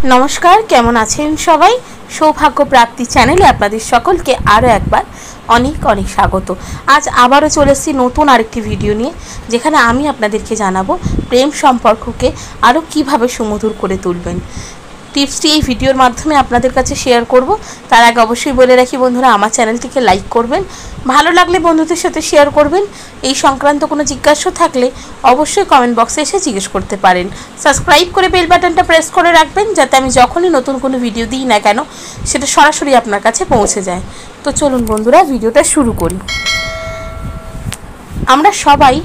নমস্কার, কেমন আছেন সবাই? সৌভাগ্য প্রাপ্তি চ্যানেলে আপনাদের সকলকে আরও একবার অনেক অনেক স্বাগত। আজ আবারও চলে এসেছি নতুন আরেকটি ভিডিও নিয়ে, যেখানে আমি আপনাদেরকে জানাবো প্রেম সম্পর্ককে আরও কিভাবে সুমধুর করে তুলবেন। টিপসটি এই ভিডিওর মাধ্যমে আপনাদের কাছে শেয়ার করব। তার আগে অবশ্যই বলে রাখি বন্ধুরা, আমার চ্যানেলটিকে লাইক করবেন, ভালো লাগলে বন্ধুদের সাথে শেয়ার করবেন। এই সংক্রান্ত কোনো জিজ্ঞাসা থাকলে অবশ্যই কমেন্ট বক্সে এসে জিজ্ঞেস করতে পারেন। সাবস্ক্রাইব করে বেল বাটনটা প্রেস করে রাখবেন, যাতে আমি যখনই নতুন কোনো ভিডিও দিই না কেন সেটা সরাসরি আপনার কাছে পৌঁছে যায়। তো চলুন বন্ধুরা, ভিডিওটা শুরু করি। আমরা সবাই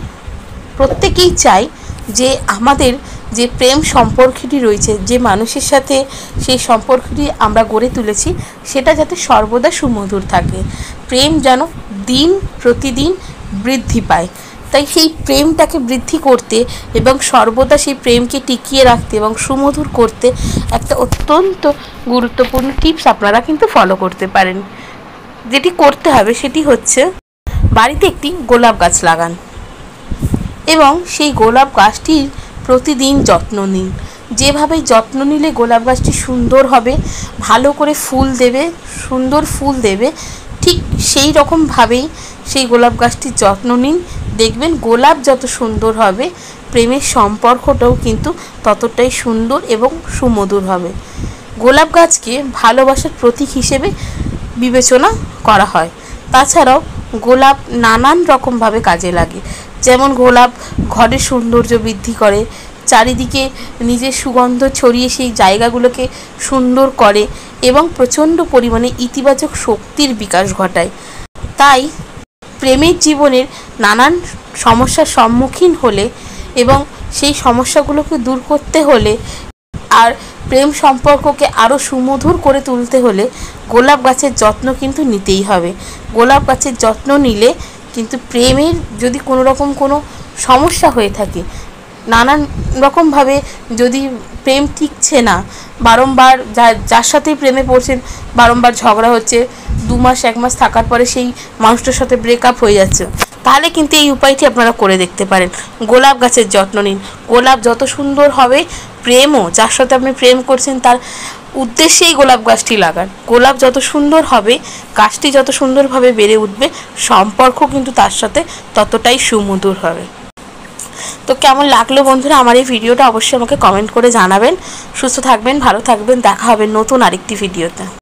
প্রত্যেকেই চাই যে আমাদের যে প্রেম সম্পর্কটি রয়েছে, যে মানুষের সাথে সেই সম্পর্কটি আমরা গড়ে তুলেছি, সেটা যাতে সর্বদা সুমধুর থাকে। প্রেম যেন দিন প্রতিদিন বৃদ্ধি পায়। তাই সেই প্রেমটাকে বৃদ্ধি করতে এবং সর্বদা সেই প্রেমকে টিকিয়ে রাখতে এবং সুমধুর করতে একটা অত্যন্ত গুরুত্বপূর্ণ টিপস আপনারা কিন্তু ফলো করতে পারেন। যেটি করতে হবে সেটি হচ্ছে, বাড়িতে একটি গোলাপ গাছ লাগান এবং সেই গোলাপ গাছটির প্রতিদিন যত্ন নিন। যেভাবে যত্ন নিলে গোলাপ গাছটি সুন্দর হবে, ভালো করে ফুল দেবে, সুন্দর ফুল দেবে, ঠিক সেই রকমভাবেই সেই গোলাপ গাছটির যত্ন নিন। দেখবেন গোলাপ যত সুন্দর হবে, প্রেমের সম্পর্কটাও কিন্তু ততটাই সুন্দর এবং সুমধুর হবে। গোলাপ গাছকে ভালোবাসার প্রতীক হিসেবে বিবেচনা করা হয়। তাছাড়াও গোলাপ নানান রকমভাবে কাজে লাগে। যেমন গোলাপ ঘরের সৌন্দর্য বৃদ্ধি করে, চারিদিকে নিজের সুগন্ধ ছড়িয়ে সেই জায়গাগুলোকে সুন্দর করে এবং প্রচণ্ড পরিমাণে ইতিবাচক শক্তির বিকাশ ঘটায়। তাই প্রেমের জীবনের নানান সমস্যার সম্মুখীন হলে এবং সেই সমস্যাগুলোকে দূর করতে হলে আর প্রেম সম্পর্ককে আরও সুমধুর করে তুলতে হলে গোলাপ গাছের যত্ন কিন্তু নিতেই হবে। গোলাপ গাছের যত্ন নিলে কিন্তু প্রেমের যদি কোনো রকম কোনো সমস্যা হয়ে থাকে, নানান রকমভাবে যদি প্রেম টিকছে না, বারংবার যার সাথেই প্রেমে পড়ছেন বারংবার ঝগড়া হচ্ছে, 2 মাস 1 মাস থাকার পরে সেই মানুষটার সাথে ব্রেকআপ হয়ে যাচ্ছে, তাহলে কিন্তু এই উপায়টি আপনারা করে দেখতে পারেন। গোলাপ গাছের যত্ন নিন। গোলাপ যত সুন্দর হবে, প্রেমও যার সাথে আপনি প্রেম করছেন তার উদ্দেশ্যেই গোলাপ গাছটি লাগান। গোলাপ যত সুন্দর হবে, গাছটি যত সুন্দরভাবে বেড়ে উঠবে, সম্পর্ক কিন্তু তার সাথে ততটাই সুমধুর হবে। তো কেমন লাগলো বন্ধুরা আমার এই ভিডিওটা, অবশ্যই আমাকে কমেন্ট করে জানাবেন। সুস্থ থাকবেন, ভালো থাকবেন, দেখা হবে নতুন আরেকটি ভিডিওতে।